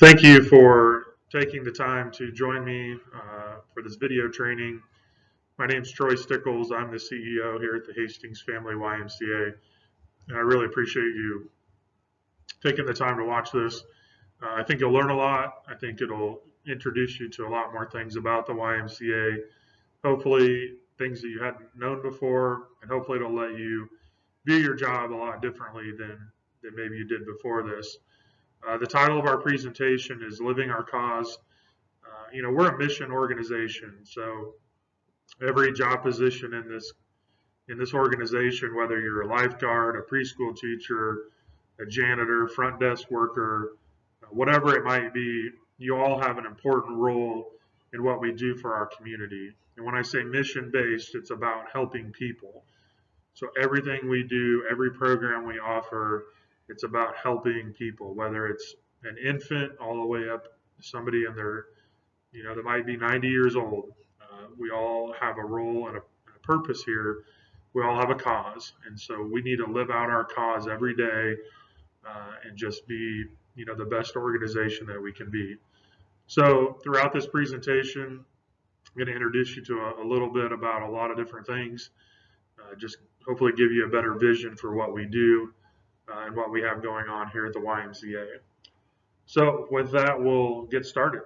Thank you for taking the time to join me for this video training. My name is Troy Stickles. I'm the CEO here at the Hastings Family YMCA, and I really appreciate you taking the time to watch this. I think you'll learn a lot. I think it'll introduce you to a lot more things about the YMCA, hopefully things that you hadn't known before, and hopefully it'll let you view your job a lot differently than maybe you did before this. The title of our presentation is Living Our Cause. We're a mission organization, so every job position in this organization, whether you're a lifeguard, a preschool teacher, a janitor, front desk worker, whatever it might be, you all have an important role in what we do for our community. And when I say mission-based, it's about helping people. So everything we do, every program we offer, it's about helping people, whether it's an infant all the way up to somebody in their, that might be 90 years old. We all have a role and a purpose here. We all have a cause. And so we need to live out our cause every day and just be, the best organization that we can be. So throughout this presentation, I'm going to introduce you to a little bit about a lot of different things, just hopefully give you a better vision for what we do and what we have going on here at the YMCA. So with that, we'll get started.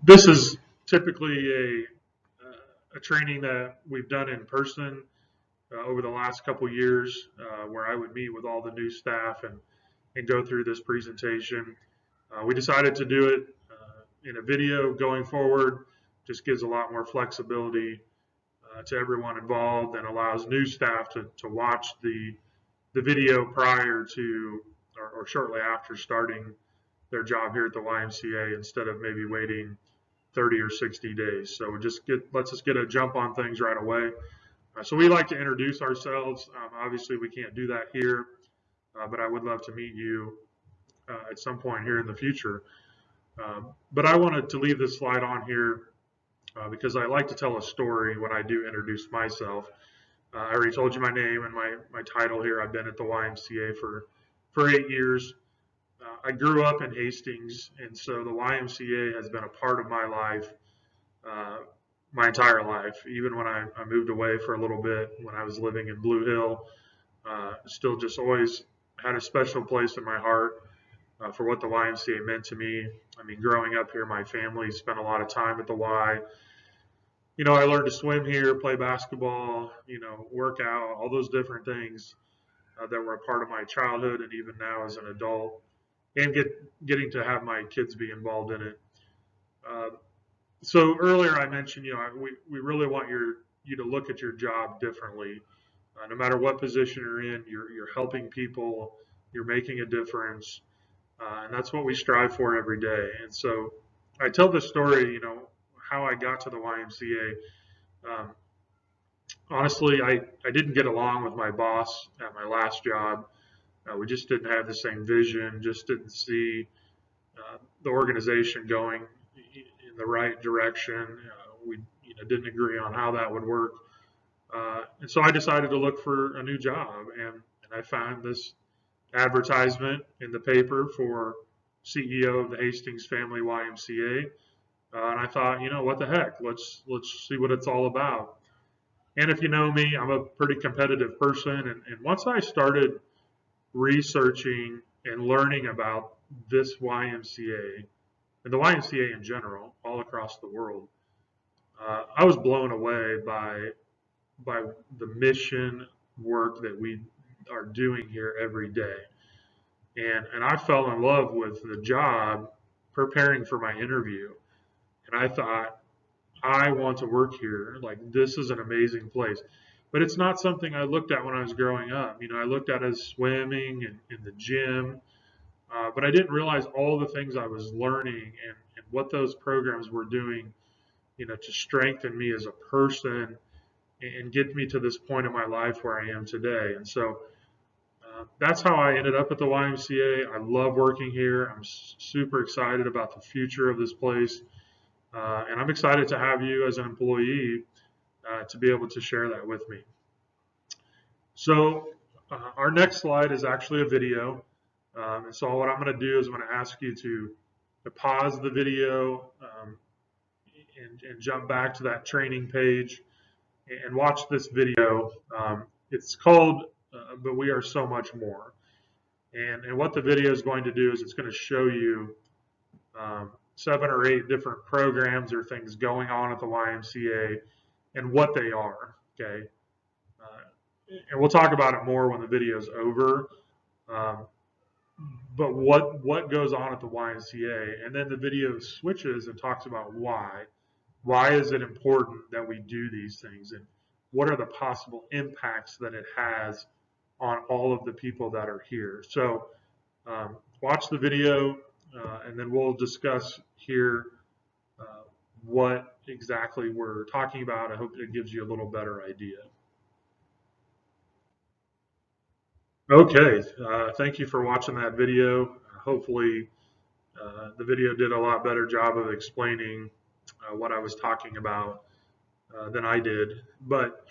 This is typically a training that we've done in person over the last couple years, where I would meet with all the new staff and go through this presentation. We decided to do it in a video going forward. Just gives a lot more flexibility to everyone involved and allows new staff to watch the video prior to or shortly after starting their job here at the YMCA instead of maybe waiting 30 or 60 days. So let's just get a jump on things right away. So we like to introduce ourselves. Obviously, we can't do that here, but I would love to meet you at some point here in the future. But I wanted to leave this slide on here because I like to tell a story when I do introduce myself. I already told you my name and my title here. I've been at the YMCA for 8 years. I grew up in Hastings, and so the YMCA has been a part of my life my entire life. Even when I moved away for a little bit when I was living in Blue Hill, still just always had a special place in my heart for what the YMCA meant to me. I mean, growing up here, my family spent a lot of time at the Y. I learned to swim here, play basketball, work out, all those different things that were a part of my childhood and even now as an adult, and getting to have my kids be involved in it. So earlier I mentioned, we really want you to look at your job differently. No matter what position you're in, you're helping people, you're making a difference, and that's what we strive for every day. And so I tell this story, how I got to the YMCA. Honestly, I didn't get along with my boss at my last job. We just didn't have the same vision, just didn't see the organization going in the right direction. We didn't agree on how that would work. And so I decided to look for a new job, and I found this advertisement in the paper for CEO of the Hastings Family YMCA. And I thought, what the heck? Let's see what it's all about. And if you know me, I'm a pretty competitive person. And once I started researching and learning about this YMCA and the YMCA in general, all across the world, I was blown away by the mission work that we are doing here every day. And I fell in love with the job preparing for my interview. And I thought, I want to work here. Like, this is an amazing place. But it's not something I looked at when I was growing up. I looked at it as swimming and in the gym. But I didn't realize all the things I was learning and what those programs were doing, to strengthen me as a person and get me to this point in my life where I am today. And so that's how I ended up at the YMCA. I love working here. I'm super excited about the future of this place. And I'm excited to have you as an employee to be able to share that with me. So our next slide is actually a video. And so what I'm going to do is I'm going to ask you to pause the video and jump back to that training page and watch this video. It's called But We Are So Much More. And what the video is going to do is it's going to show you 7 or 8 different programs or things going on at the YMCA and what they are. Okay, and we'll talk about it more when the video is over. But what goes on at the YMCA, and then the video switches and talks about why. Why is it important that we do these things, and what are the possible impacts that it has on all of the people that are here? So watch the video, and then we'll discuss here what exactly we're talking about. I hope it gives you a little better idea. Okay, thank you for watching that video. Hopefully the video did a lot better job of explaining what I was talking about than I did. But,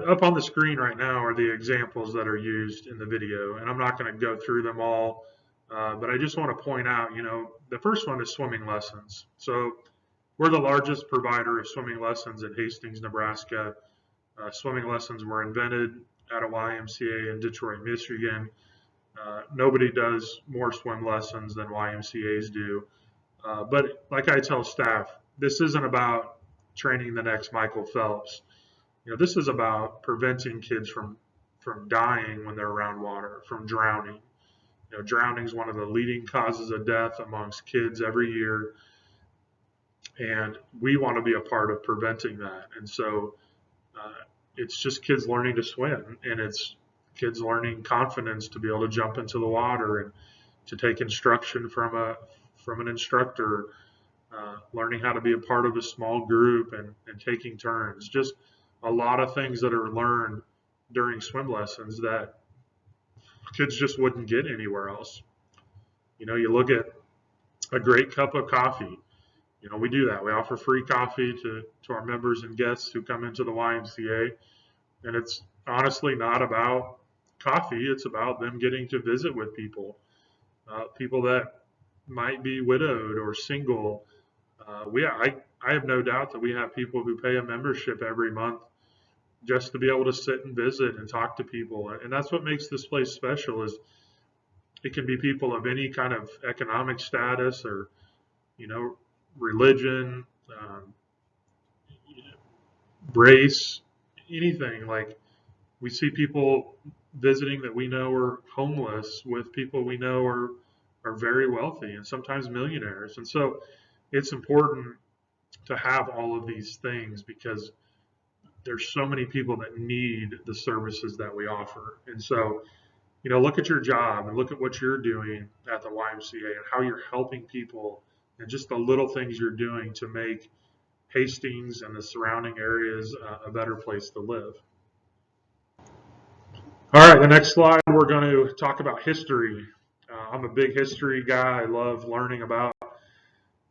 up on the screen right now are the examples that are used in the video, and I'm not going to go through them all, but I just want to point out, the first one is swimming lessons. So we're the largest provider of swimming lessons in Hastings, Nebraska. Swimming lessons were invented at a YMCA in Detroit, Michigan. Nobody does more swim lessons than YMCAs do. But like I tell staff, this isn't about training the next Michael Phelps. This is about preventing kids from dying when they're around water, from drowning. Drowning is one of the leading causes of death amongst kids every year, and we want to be a part of preventing that. And so it's just kids learning to swim, and it's kids learning confidence to be able to jump into the water and to take instruction from an instructor, learning how to be a part of a small group and taking turns. Just a lot of things that are learned during swim lessons that kids just wouldn't get anywhere else. You look at a great cup of coffee. We do that. We offer free coffee to our members and guests who come into the YMCA. And it's honestly not about coffee. It's about them getting to visit with people, people that might be widowed or single. I have no doubt that we have people who pay a membership every month just to be able to sit and visit and talk to people. And that's what makes this place special, is it can be people of any kind of economic status or, religion, race, anything. Like, we see people visiting that we know are homeless with people we know are very wealthy and sometimes millionaires. And so it's important to have all of these things because there's so many people that need the services that we offer. And so, look at your job and look at what you're doing at the YMCA and how you're helping people and just the little things you're doing to make Hastings and the surrounding areas a better place to live. All right, the next slide, we're going to talk about history. I'm a big history guy. I love learning about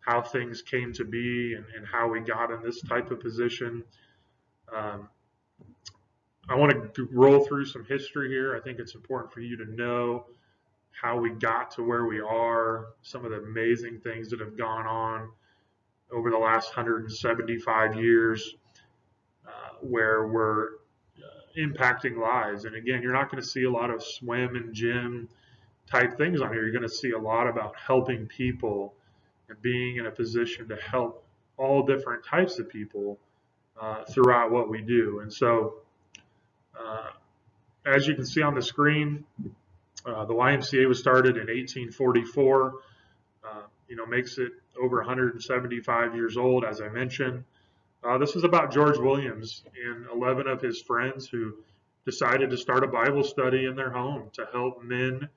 how things came to be and how we got in this type of position. I want to roll through some history here. I think it's important for you to know how we got to where we are, some of the amazing things that have gone on over the last 175 years, where we're impacting lives. And again, you're not going to see a lot of swim and gym type things on here. You're going to see a lot about helping people and being in a position to help all different types of people throughout what we do. And so, as you can see on the screen, the YMCA was started in 1844. Makes it over 175 years old, as I mentioned. This is about George Williams and 11 of his friends who decided to start a Bible study in their home to help men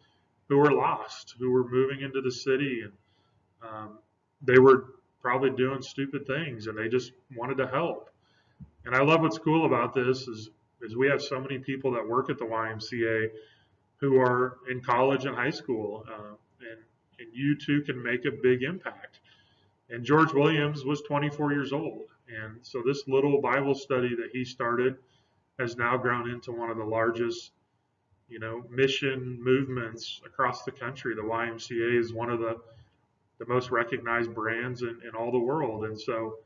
who were lost, who were moving into the city, and they were probably doing stupid things, and they just wanted to help. And I love what's cool about this is we have so many people that work at the YMCA who are in college and high school, and you too can make a big impact. And George Williams was 24 years old. And so this little Bible study that he started has now grown into one of the largest mission movements across the country. The YMCA is one of the most recognized brands in all the world. And so,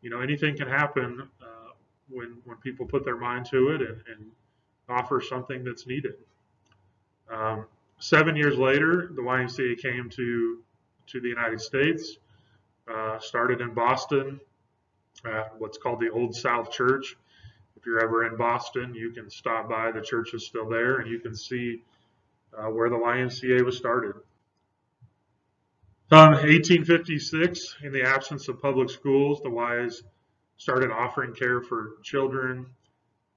anything can happen when people put their mind to it and offer something that's needed. 7 years later, the YMCA came to the United States, started in Boston, what's called the Old South Church. If you're ever in Boston, you can stop by. The church is still there, and you can see where the YMCA was started. 1856, in the absence of public schools, the Ys started offering care for children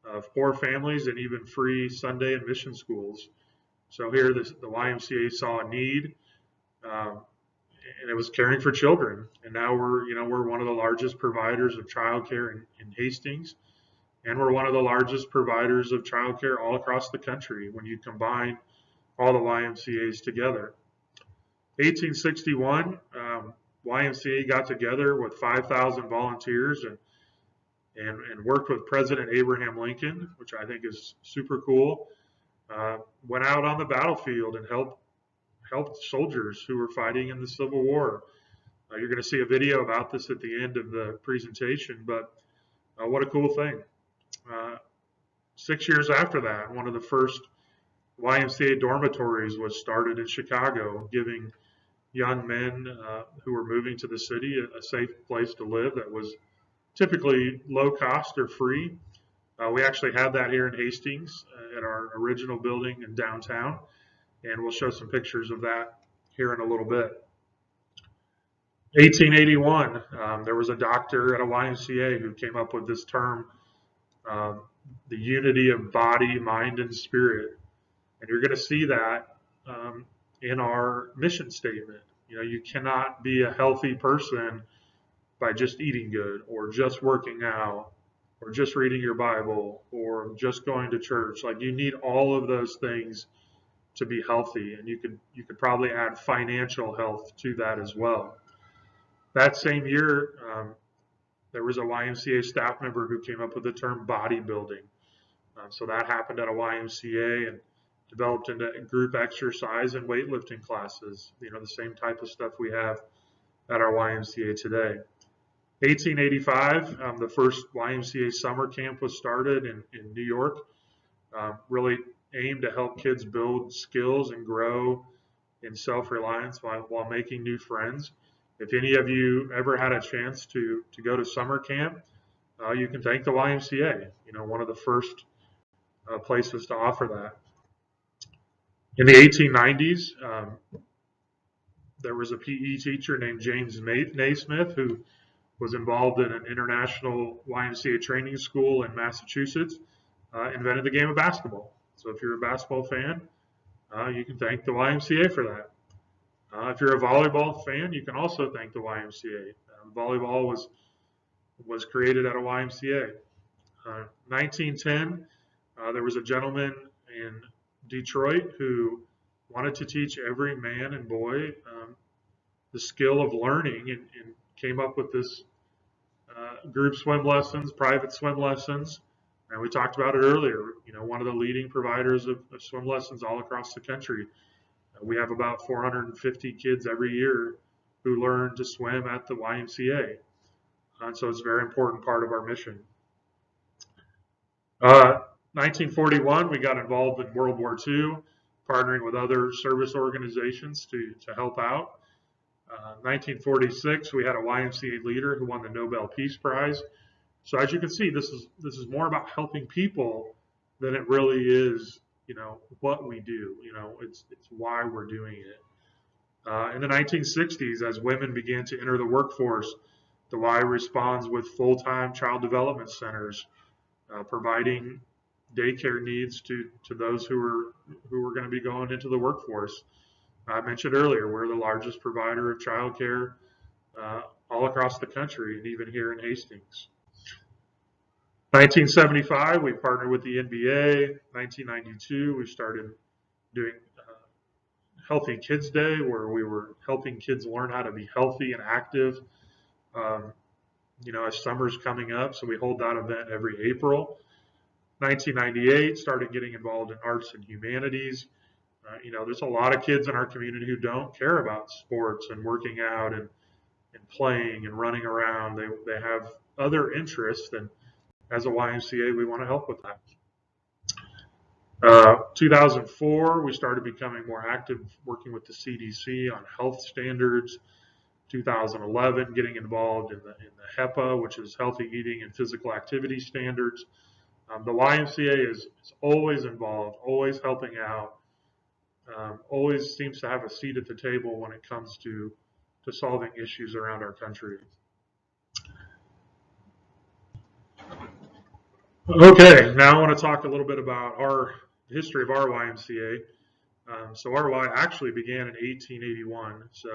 of poor families and even free Sunday and mission schools. So here the YMCA saw a need, and it was caring for children. And now we're one of the largest providers of childcare in Hastings, and we're one of the largest providers of childcare all across the country when you combine all the YMCA's together. 1861, YMCA got together with 5,000 volunteers and worked with President Abraham Lincoln, which I think is super cool. Went out on the battlefield and helped soldiers who were fighting in the Civil War. You're going to see a video about this at the end of the presentation, but what a cool thing. 6 years after that, one of the first YMCA dormitories was started in Chicago, giving young men who were moving to the city a safe place to live that was typically low cost or free. We actually had that here in Hastings at our original building in downtown, and we'll show some pictures of that here in a little bit. 1881, there was a doctor at a YMCA who came up with this term, the unity of body, mind, and spirit. And you're going to see that in our mission statement. You cannot be a healthy person by just eating good or just working out or just reading your Bible or just going to church. Like, you need all of those things to be healthy, and you could probably add financial health to that as well. That same year, there was a YMCA staff member who came up with the term bodybuilding. So that happened at a YMCA and developed into group exercise and weightlifting classes, the same type of stuff we have at our YMCA today. 1885, the first YMCA summer camp was started in New York, really aimed to help kids build skills and grow in self-reliance while making new friends. If any of you ever had a chance to go to summer camp, you can thank the YMCA, one of the first places to offer that. In the 1890s, there was a PE teacher named James Naismith who was involved in an international YMCA training school in Massachusetts, invented the game of basketball. So if you're a basketball fan, you can thank the YMCA for that. If you're a volleyball fan, you can also thank the YMCA. Volleyball was created at a YMCA. 1910, there was a gentleman in Detroit who wanted to teach every man and boy the skill of learning and came up with this group swim lessons, private swim lessons. And we talked about it earlier, one of the leading providers of swim lessons all across the country. We have about 450 kids every year who learn to swim at the YMCA. And so it's a very important part of our mission. 1941, we got involved in World War II, partnering with other service organizations to help out. 1946, we had a YMCA leader who won the Nobel Peace Prize. So as you can see, this is more about helping people than it really is, what we do. It's why we're doing it. In the 1960s, as women began to enter the workforce, the Y responds with full-time child development centers, providing daycare needs to those who are going to be going into the workforce. I mentioned earlier, we're the largest provider of childcare all across the country, and even here in Hastings. 1975, we partnered with the NBA. 1992, we started doing Healthy Kids Day, where we were helping kids learn how to be healthy and active. As summer's coming up, so we hold that event every April. 1998, started getting involved in arts and humanities. There's a lot of kids in our community who don't care about sports and working out and playing and running around. They have other interests, and as a YMCA, we want to help with that. 2004, we started becoming more active working with the CDC on health standards. 2011, getting involved in the HEPA, which is Healthy Eating and Physical Activity Standards. The YMCA is always involved, always helping out, always seems to have a seat at the table when it comes to solving issues around our country. Okay, now I want to talk a little bit about the history of our YMCA. So our Y actually began in 1881, so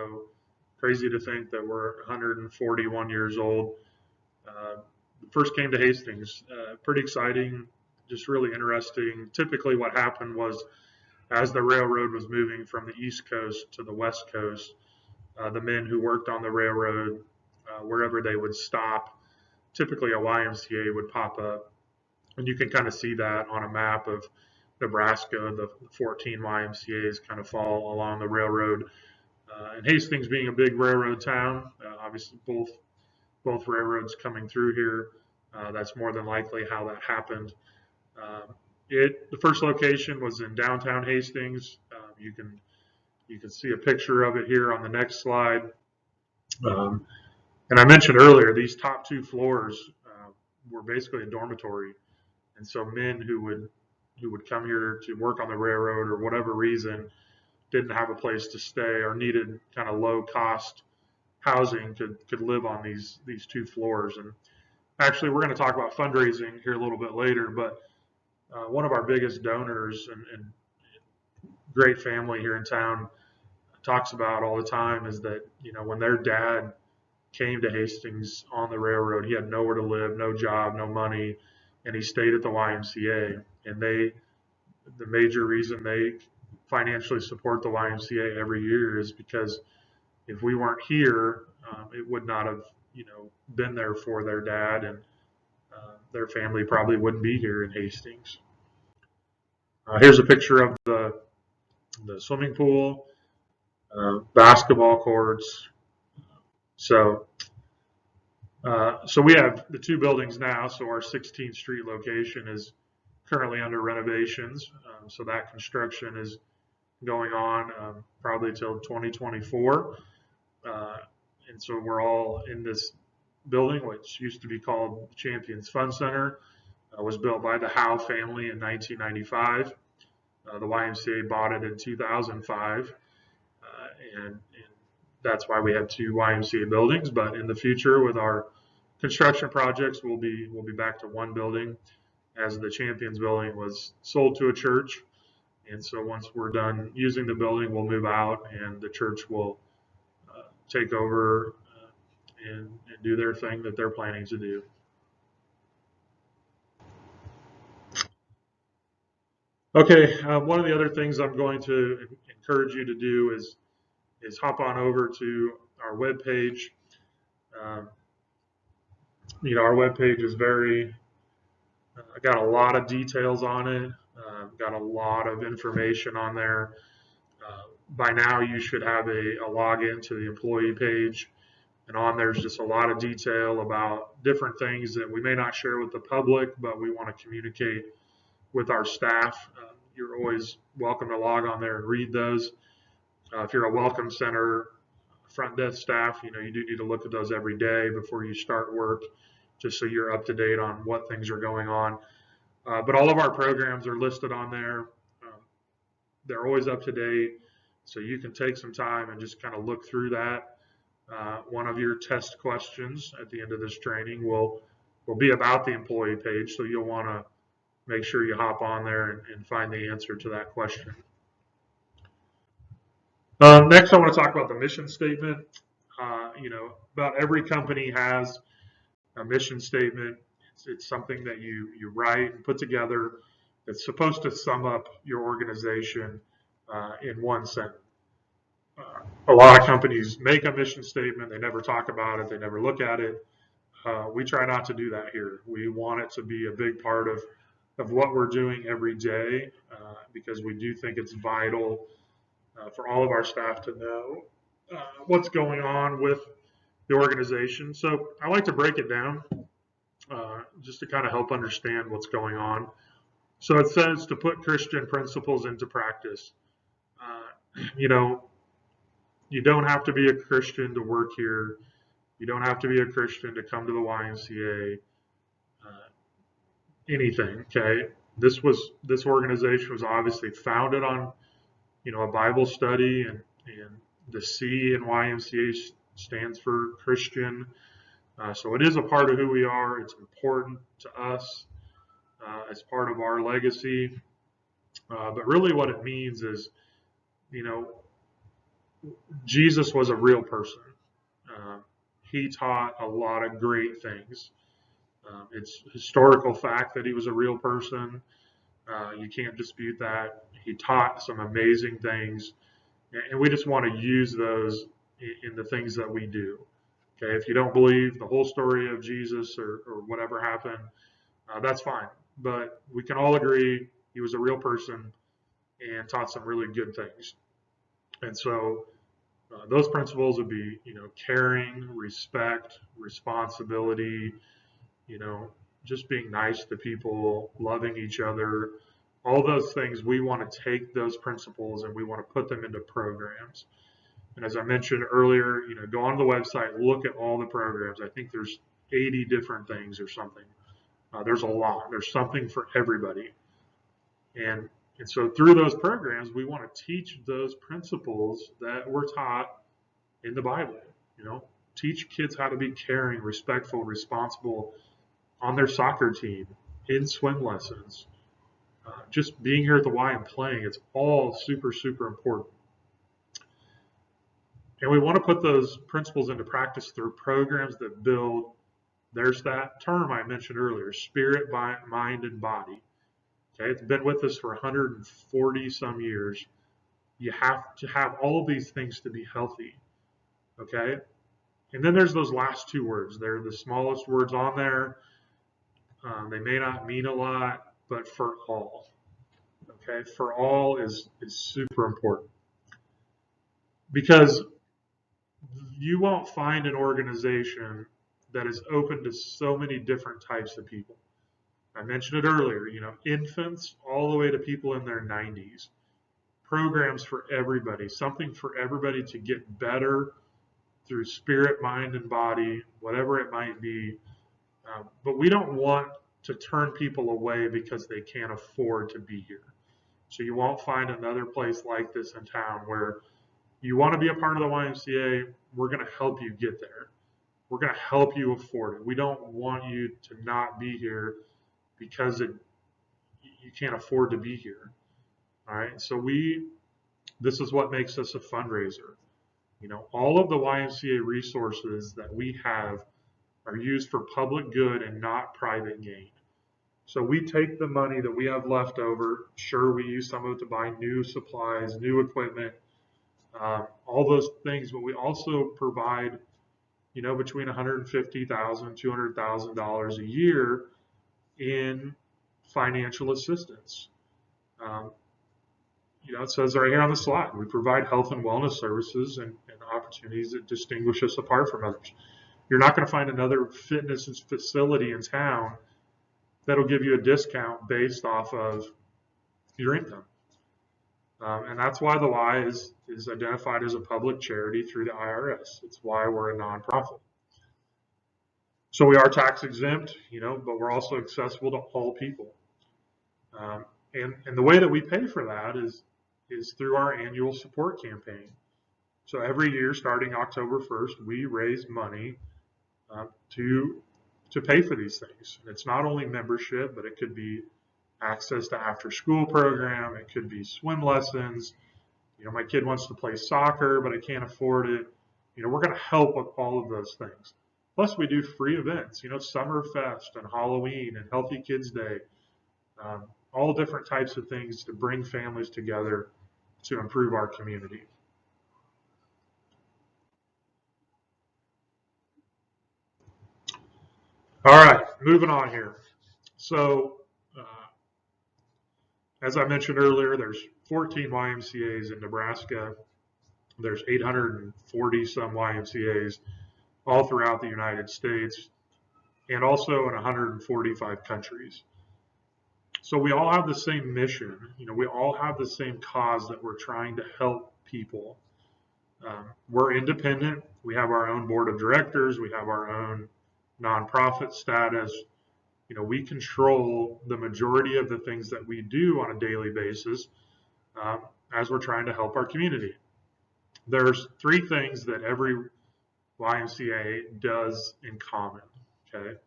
crazy to think that we're 141 years old. First came to Hastings, pretty exciting, just really interesting. Typically what happened was as the railroad was moving from the East Coast to the West Coast, the men who worked on the railroad, wherever they would stop, typically a YMCA would pop up. And you can kind of see that on a map of Nebraska. The 14 YMCAs kind of fall along the railroad. And Hastings being a big railroad town, obviously both railroads coming through here, that's more than likely how that happened. The first location was in downtown Hastings. You can see a picture of it here on the next slide. And I mentioned earlier, these top two floors were basically a dormitory. And so men who would come here to work on the railroad or whatever reason didn't have a place to stay or needed kind of low cost housing could live on these two floors. And actually, we're going to talk about fundraising here a little bit later, but one of our biggest donors and great family here in town talks about all the time is that, when their dad came to Hastings on the railroad, he had nowhere to live, no job, no money, and he stayed at the YMCA. And the major reason they financially support the YMCA every year is because if we weren't here, it would not have, been there for their dad, and their family probably wouldn't be here in Hastings. Here's a picture of the swimming pool, basketball courts. So we have the two buildings now. So our 16th Street location is currently under renovations. So that construction is going on probably till 2024. And so we're all in this building, which used to be called Champions Fun Center. Was built by the Howe family in 1995. The YMCA bought it in 2005. And that's why we have two YMCA buildings. But in the future, with our construction projects, we'll be back to one building, as the Champions building was sold to a church. And so once we're done using the building, we'll move out, and the church will take over and do their thing that they're planning to do. Okay, one of the other things I'm going to encourage you to do is hop on over to our webpage. Our webpage is got a lot of details on it, got a lot of information on there. By now, you should have a login to the employee page, and on there's just a lot of detail about different things that we may not share with the public, but we want to communicate with our staff. You're always welcome to log on there and read those. If you're a welcome center front desk staff, you do need to look at those every day before you start work, just so you're up to date on what things are going on. But all of our programs are listed on there. They're always up to date, so you can take some time and just kind of look through that. One of your test questions at the end of this training will be about the employee page, so you'll want to make sure you hop on there and find the answer to that question. Next, I want to talk about the mission statement. About every company has a mission statement. It's something that you write and put together that's supposed to sum up your organization in one sentence. A lot of companies make a mission statement. They never talk about it. They never look at it. We try not to do that here. We want it to be a big part of of what we're doing every day, because we do think it's vital for all of our staff to know what's going on with the organization. So I like to break it down just to kind of help understand what's going on. So it says to put Christian principles into practice. You know, you don't have to be a Christian to work here. You don't have to be a Christian to come to the YMCA. Anything, okay? This organization was obviously founded on, a Bible study, and the C in YMCA stands for Christian. So it is a part of who we are. It's important to us as part of our legacy. But really, what it means is, Jesus was a real person. He taught a lot of great things. It's historical fact that he was a real person. You can't dispute that. He taught some amazing things, and we just want to use those in the things that we do. Okay, if you don't believe the whole story of Jesus or whatever happened, that's fine. But we can all agree he was a real person and taught some really good things. And so those principles would be, caring, respect, responsibility, just being nice to people, loving each other, all those things. We want to take those principles and we want to put them into programs. And as I mentioned earlier, go on the website, look at all the programs. I think there's 80 different things or something. There's a lot. There's something for everybody. And so through those programs, we want to teach those principles that were taught in the Bible. Teach kids how to be caring, respectful, responsible on their soccer team, in swim lessons, just being here at the Y and playing. It's all super, super important. And we want to put those principles into practice through programs that build, there's that term I mentioned earlier, spirit, mind, and body. Okay, it's been with us for 140 some years. You have to have all of these things to be healthy. Okay, and then there's those last two words. They're the smallest words on there. They may not mean a lot, but for all. Okay, for all is super important, because you won't find an organization that is open to so many different types of people. I mentioned it earlier, infants all the way to people in their 90s. Programs for everybody, something for everybody to get better through spirit, mind, and body, whatever it might be. But we don't want to turn people away because they can't afford to be here. So you won't find another place like this in town where you want to be a part of the YMCA, we're going to help you get there. We're going to help you afford it. We don't want you to not be here because you can't afford to be here. All right. So this is what makes us a fundraiser. All of the YMCA resources that we have are used for public good and not private gain. So we take the money that we have left over. Sure, we use some of it to buy new supplies, new equipment, all those things, but we also provide, between $150,000, $200,000 a year in financial assistance. It says right here on the slide, we provide health and wellness services and opportunities that distinguish us apart from others. You're not going to find another fitness facility in town that'll give you a discount based off of your income. And that's why the Y is identified as a public charity through the IRS. It's why we're a nonprofit. So we are tax exempt, but we're also accessible to all people. And the way that we pay for that is through our annual support campaign. So every year, starting October 1st, we raise money to pay for these things. And it's not only membership, but it could be access to after-school program. It could be swim lessons. My kid wants to play soccer, but I can't afford it. We're going to help with all of those things. Plus, we do free events, Summerfest and Halloween and Healthy Kids Day, all different types of things to bring families together to improve our community. All right, moving on here. So As I mentioned earlier, there's 14 YMCAs in Nebraska. There's 840 some YMCAs all throughout the United States and also in 145 countries. So we all have the same mission. We all have the same cause that we're trying to help people. We're independent. We have our own board of directors. We have our own nonprofit status. We control the majority of the things that we do on a daily basis as we're trying to help our community. There's three things that every YMCA does in common. Okay.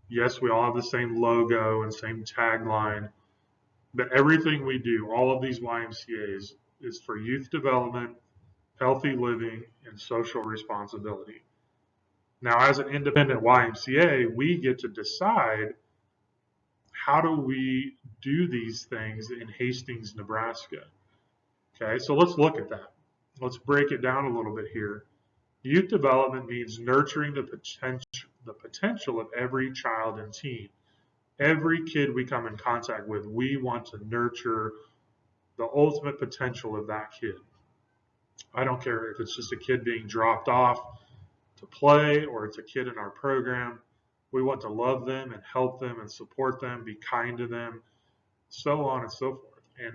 Yes, we all have the same logo and same tagline, but everything we do, all of these YMCAs, is for youth development, healthy living, and social responsibility. Now, as an independent YMCA, we get to decide how do we do these things in Hastings, Nebraska. Okay, so let's look at that. Let's break it down a little bit here. Youth development means nurturing the potential of every child and teen. Every kid we come in contact with, we want to nurture the ultimate potential of that kid. I don't care if it's just a kid being dropped off to play or it's a kid in our program. We want to love them and help them and support them, be kind to them, so on and so forth. And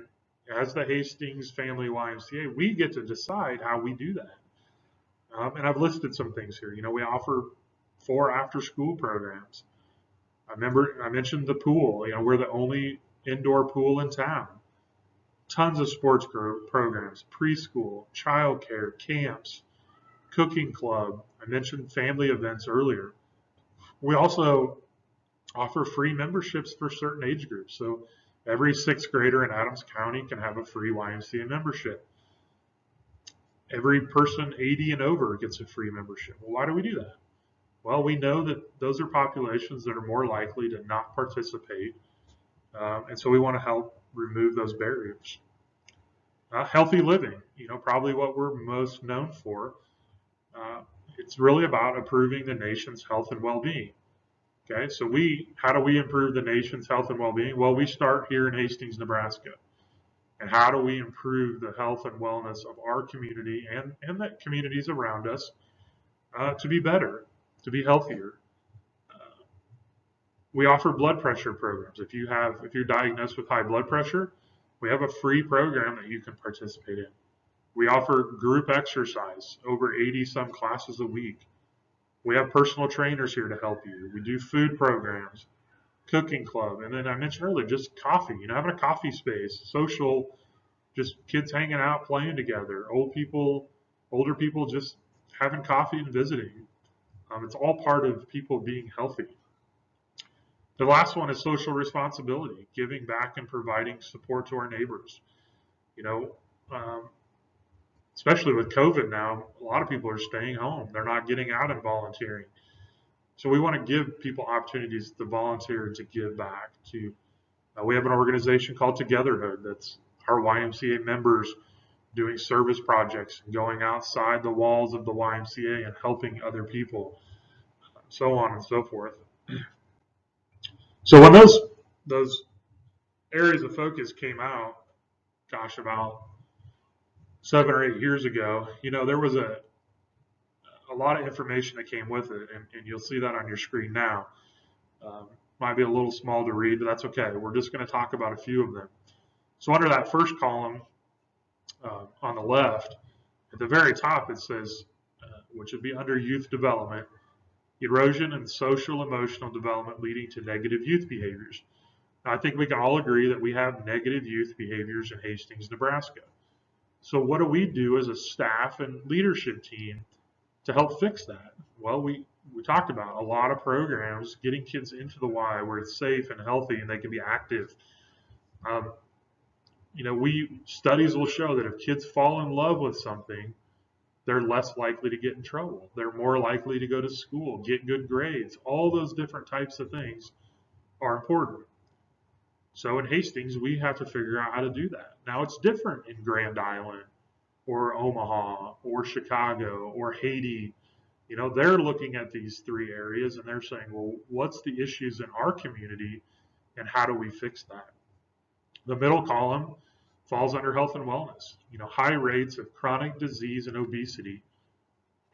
as the Hastings Family YMCA, we get to decide how we do that. And I've listed some things here. We offer 4 after-school programs. I mentioned the pool. We're the only indoor pool in town. Tons of sports programs, preschool, childcare, camps, cooking club. I mentioned family events earlier. We also offer free memberships for certain age groups. So every 6th grader in Adams County can have a free YMCA membership. Every person 80 and over gets a free membership. Well, why do we do that? Well, we know that those are populations that are more likely to not participate, and so we want to help remove those barriers. Healthy living, probably what we're most known for. It's really about improving the nation's health and well-being. Okay, so how do we improve the nation's health and well-being? Well, we start here in Hastings, Nebraska. And how do we improve the health and wellness of our community and the communities around us to be better, to be healthier? We offer blood pressure programs. If you're diagnosed with high blood pressure, we have a free program that you can participate in. We offer group exercise, over 80 some classes a week. We have personal trainers here to help you. We do food programs, cooking club, and then I mentioned earlier, just coffee, having a coffee space, social, just kids hanging out, playing together, older people just having coffee and visiting. It's all part of people being healthy. The last one is social responsibility, giving back and providing support to our neighbors. Especially with COVID now, a lot of people are staying home. They're not getting out and volunteering. So we want to give people opportunities to volunteer and to give back. We have an organization called Togetherhood. That's our YMCA members doing service projects and going outside the walls of the YMCA and helping other people, so on and so forth. So when those areas of focus came out, about 7 or 8 years ago, there was a lot of information that came with it, and you'll see that on your screen now. Might be a little small to read, but that's okay. We're just going to talk about a few of them. So under that first column on the left, at the very top, it says, which would be under youth development, erosion and social emotional development leading to negative youth behaviors. Now, I think we can all agree that we have negative youth behaviors in Hastings, Nebraska. So what do we do as a staff and leadership team to help fix that? Well, we talked about a lot of programs getting kids into the Y where it's safe and healthy and they can be active. Studies will show that if kids fall in love with something, they're less likely to get in trouble. They're more likely to go to school, get good grades. All those different types of things are important. So in Hastings, we have to figure out how to do that. Now, it's different in Grand Island or Omaha or Chicago or Haiti. They're looking at these 3 areas and they're saying, well, what's the issues in our community and how do we fix that? The middle column falls under health and wellness. High rates of chronic disease and obesity.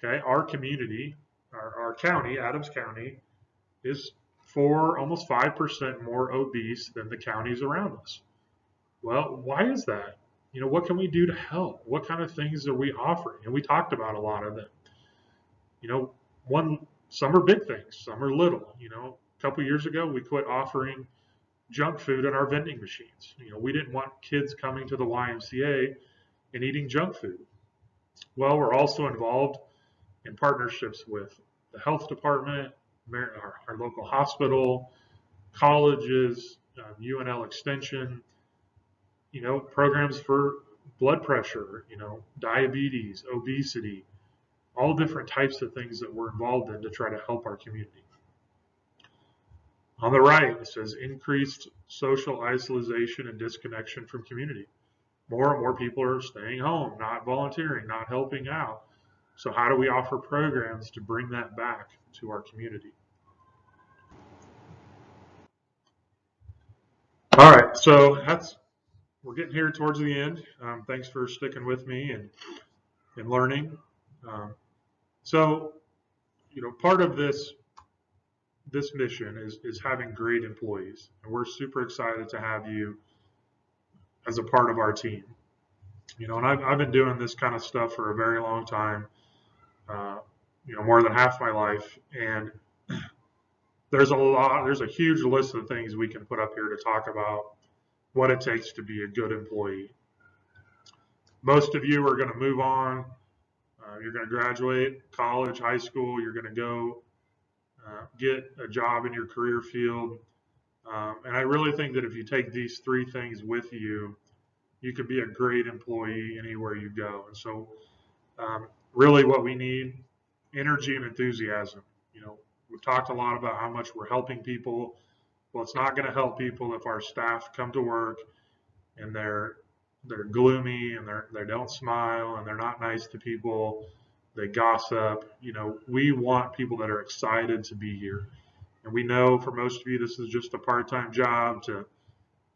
Okay, our community, our county, Adams County, is almost 5% more obese than the counties around us. Well, why is that? What can we do to help? What kind of things are we offering? And we talked about a lot of them. You know, some are big things, some are little. A couple years ago, we quit offering junk food in our vending machines. We didn't want kids coming to the YMCA and eating junk food. Well, we're also involved in partnerships with the health department, our local hospital, colleges, UNL Extension, programs for blood pressure, diabetes, obesity, all different types of things that we're involved in to try to help our community. On the right, it says increased social isolation and disconnection from community. More and more people are staying home, not volunteering, not helping out. So how do we offer programs to bring that back to our community? All right, so we're getting here towards the end. Thanks for sticking with me and learning. So, part of this mission is having great employees, and we're super excited to have you as a part of our team. And I've been doing this kind of stuff for a very long time, more than half my life, and there's a huge list of things we can put up here to talk about what it takes to be a good employee. Most of you are going to move on. You're going to graduate college, high school. You're going to go get a job in your career field. And I really think that if you take these three things with you, you could be a great employee anywhere you go. And so really what we need, energy and enthusiasm. We've talked a lot about how much we're helping people. Well, it's not going to help people if our staff come to work and they're gloomy and they don't smile and they're not nice to people. They gossip. We want people that are excited to be here. And we know for most of you, this is just a part-time job to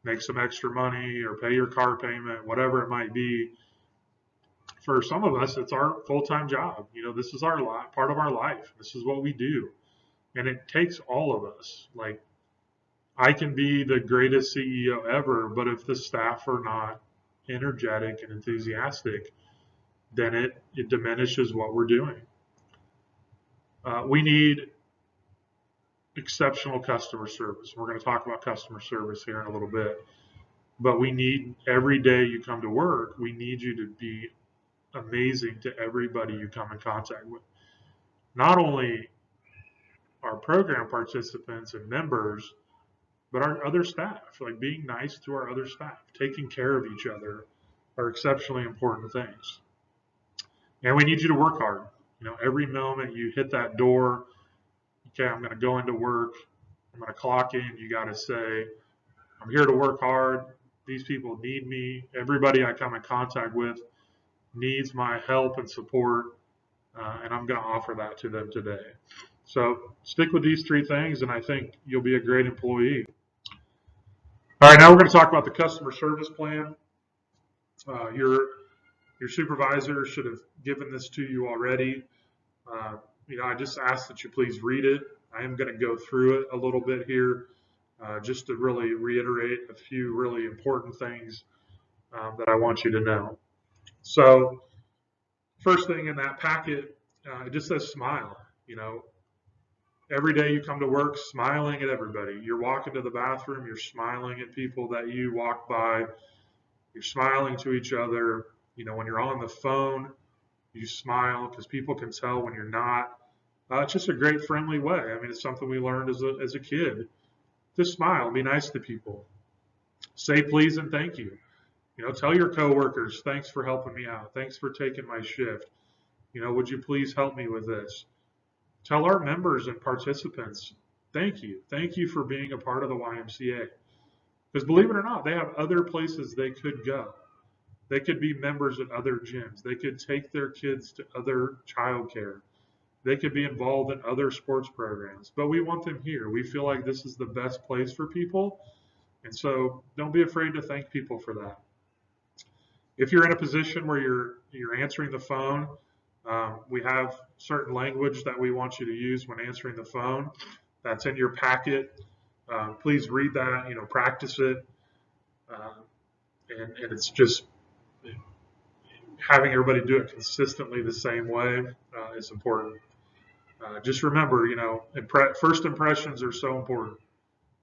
make some extra money or pay your car payment, whatever it might be. For some of us, it's our full-time job. This is part of our life. This is what we do. And it takes all of us. Like, I can be the greatest CEO ever, but if the staff are not energetic and enthusiastic, then it diminishes what we're doing. We need exceptional customer service. We're going to talk about customer service here in a little bit. But we need, every day you come to work, we need you to be amazing to everybody you come in contact with. Not only our program participants and members, but our other staff. Like, being nice to our other staff, taking care of each other are exceptionally important things. And we need you to work hard. Every moment you hit that door, okay, I'm going to go into work, I'm going to clock in, you got to say, I'm here to work hard. These people need me. Everybody I come in contact with needs my help and support, and I'm going to offer that to them today. So stick with these three things, and I think you'll be a great employee. All right, now we're going to talk about the customer service plan. Your supervisor should have given this to you already. I just ask that you please read it. I am going to go through it a little bit here, just to really reiterate a few really important things that I want you to know. So, first thing in that packet, it just says smile. Every day you come to work smiling at everybody. You're walking to the bathroom, you're smiling at people that you walk by. You're smiling to each other. When you're on the phone, you smile because people can tell when you're not. It's just a great friendly way. I mean, it's something we learned as a kid. Just smile, be nice to people. Say please and thank you. Tell your coworkers, thanks for helping me out. Thanks for taking my shift. Would you please help me with this? Tell our members and participants, thank you. Thank you for being a part of the YMCA. Because believe it or not, they have other places they could go. They could be members at other gyms. They could take their kids to other childcare. They could be involved in other sports programs. But we want them here. We feel like this is the best place for people. And so don't be afraid to thank people for that. If you're in a position where you're answering the phone, we have certain language that we want you to use when answering the phone. That's in your packet. Please read that. Practice it. And it's just having everybody do it consistently the same way is important. Just remember, first impressions are so important.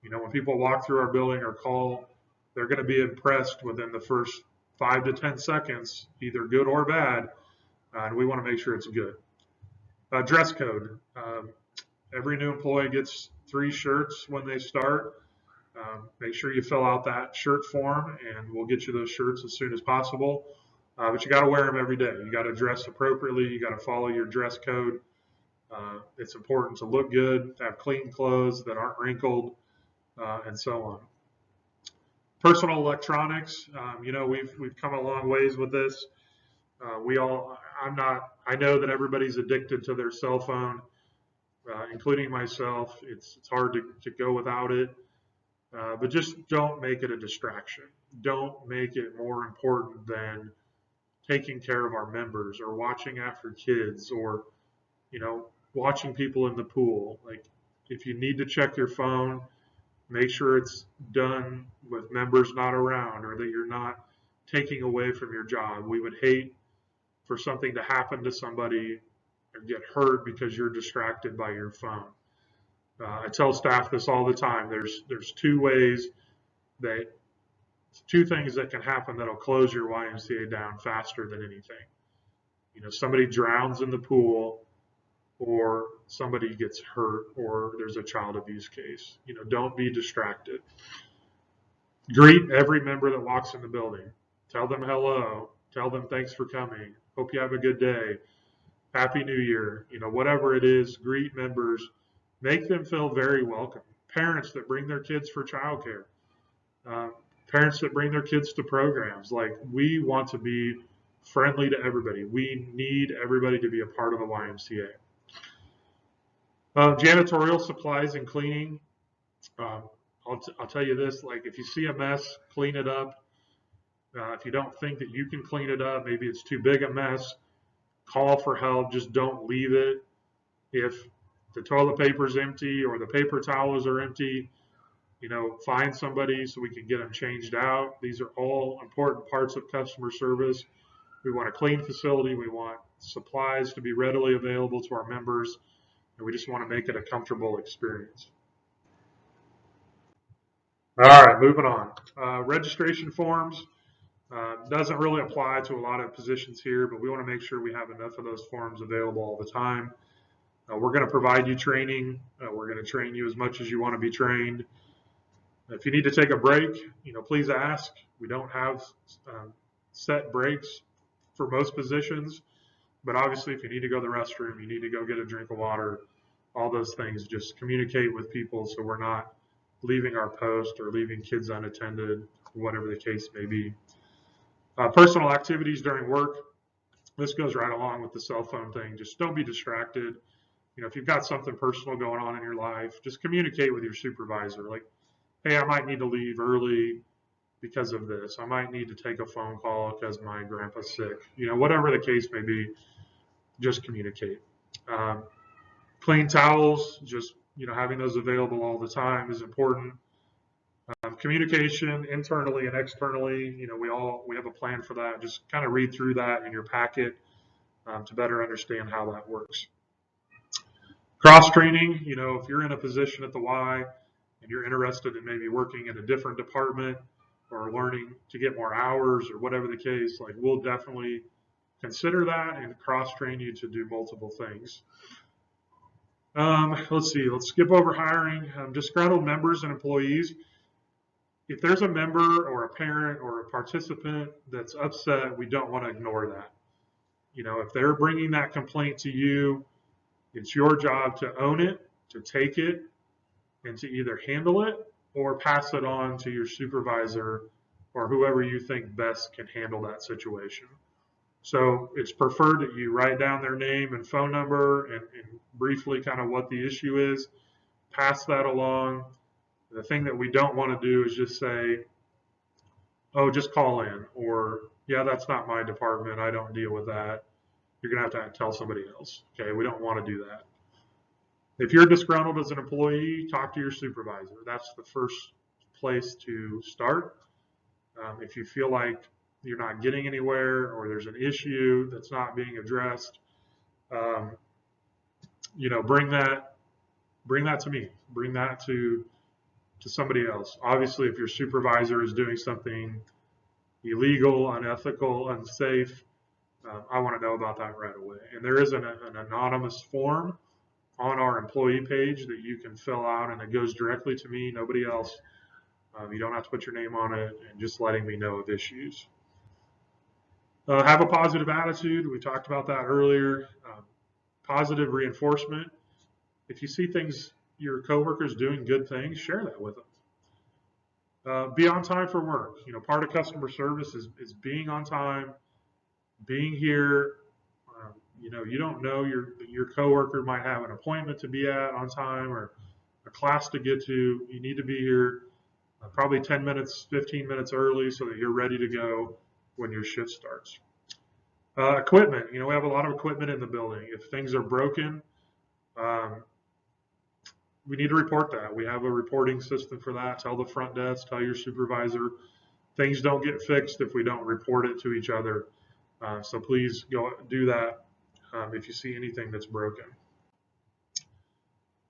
When people walk through our building or call, they're going to be impressed within the first 5 to 10 seconds, either good or bad, and we want to make sure it's good. Dress code. Every new employee gets 3 shirts when they start. Make sure you fill out that shirt form, and we'll get you those shirts as soon as possible. But you got to wear them every day. You got to dress appropriately. You got to follow your dress code. It's important to look good, to have clean clothes that aren't wrinkled, and so on. Personal electronics. We've come a long ways with this. I know that everybody's addicted to their cell phone, including myself. It's hard to go without it. But just don't make it a distraction. Don't make it more important than taking care of our members or watching after kids or, watching people in the pool. Like, if you need to check your phone, make sure it's done with members not around or that you're not taking away from your job. We would hate for something to happen to somebody or get hurt because you're distracted by your phone. I tell staff this all the time. There's 2 things that can happen that'll close your YMCA down faster than anything. Somebody drowns in the pool, or somebody gets hurt, or there's a child abuse case. Don't be distracted. Greet every member that walks in the building. Tell them hello. Tell them thanks for coming. Hope you have a good day. Happy New Year. Whatever it is, greet members. Make them feel very welcome. Parents that bring their kids for childcare. Parents that bring their kids to programs. We want to be friendly to everybody. We need everybody to be a part of the YMCA. Janitorial supplies and cleaning. I'll tell you this, if you see a mess, clean it up. If you don't think that you can clean it up, maybe it's too big a mess, call for help. Just don't leave it. If the toilet paper is empty or the paper towels are empty, find somebody so we can get them changed out. These are all important parts of customer service. We want a clean facility. We want supplies to be readily available to our members, and we just want to make it a comfortable experience. All right, moving on. Registration forms. Doesn't really apply to a lot of positions here, but we want to make sure we have enough of those forms available all the time. We're going to provide you training. We're going to train you as much as you want to be trained. If you need to take a break, please ask. We don't have set breaks for most positions, but obviously if you need to go to the restroom, you need to go get a drink of water, all those things, just communicate with people so we're not leaving our post or leaving kids unattended, whatever the case may be. Personal activities during work. This goes right along with the cell phone thing. Just don't be distracted. If you've got something personal going on in your life, just communicate with your supervisor. Hey, I might need to leave early because of this. I might need to take a phone call because my grandpa's sick. Whatever the case may be, just communicate. Clean towels, just, having those available all the time is important. Communication internally and externally, we have a plan for that. Just kind of read through that in your packet to better understand how that works. Cross training, if you're in a position at the Y and you're interested in maybe working in a different department or learning to get more hours or whatever the case, we'll definitely consider that and cross train you to do multiple things. Let's see, let's skip over hiring. Disgruntled members and employees. If there's a member or a parent or a participant that's upset, we don't want to ignore that. If they're bringing that complaint to you, it's your job to own it, to take it, and to either handle it or pass it on to your supervisor or whoever you think best can handle that situation. So it's preferred that you write down their name and phone number and briefly kind of what the issue is, pass that along. The thing that we don't want to do is just say, oh, just call in, or yeah, that's not my department, I don't deal with that. You're going to have to tell somebody else. Okay, we don't want to do that. If you're disgruntled as an employee, talk to your supervisor. That's the first place to start. If you feel like you're not getting anywhere or there's an issue that's not being addressed, um, bring that to me. Bring that to somebody else. Obviously, if your supervisor is doing something illegal, unethical, unsafe, I want to know about that right away. And there is an anonymous form on our employee page that you can fill out, and it goes directly to me, nobody else. You don't have to put your name on it, and just letting me know of issues. Have a positive attitude. We talked about that earlier. Positive reinforcement. If you see things, your coworkers doing good things, share that with them. Be on time for work. Part of customer service is being on time, being here. You don't know your coworker might have an appointment to be at on time or a class to get to. You need to be here probably 10 minutes, 15 minutes early so that you're ready to go when your shift starts. Equipment. We have a lot of equipment in the building. If things are broken, we need to report that. We have a reporting system for that. Tell the front desk, tell your supervisor. Things don't get fixed if we don't report it to each other. So please go do that if you see anything that's broken.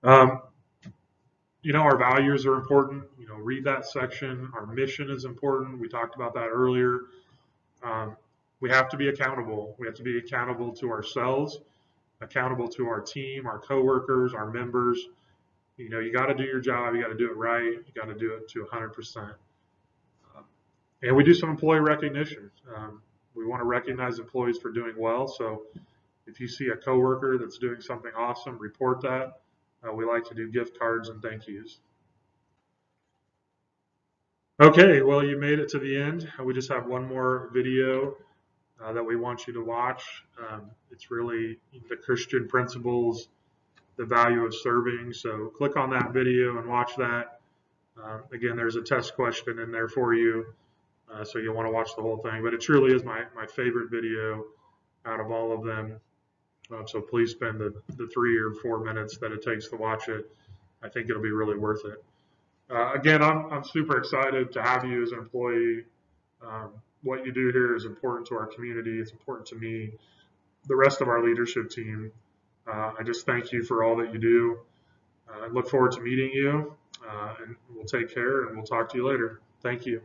Our values are important. Read that section. Our mission is important. We talked about that earlier. We have to be accountable. We have to be accountable to ourselves, accountable to our team, our coworkers, our members. You got to do your job. You got to do it right. You got to do it to 100%. And we do some employee recognition. We want to recognize employees for doing well. So if you see a coworker that's doing something awesome, report that. We like to do gift cards and thank yous. Okay, well, you made it to the end. We just have one more video that we want you to watch. It's really the Christian principles, the value of serving. So click on that video and watch that. Again, there's a test question in there for you. So you'll want to watch the whole thing. But it truly is my favorite video out of all of them. So please spend the 3 or 4 minutes that it takes to watch it. I think it'll be really worth it. Again, I'm super excited to have you as an employee. What you do here is important to our community. It's important to me, the rest of our leadership team. I just thank you for all that you do. I look forward to meeting you, and we'll take care, and we'll talk to you later. Thank you.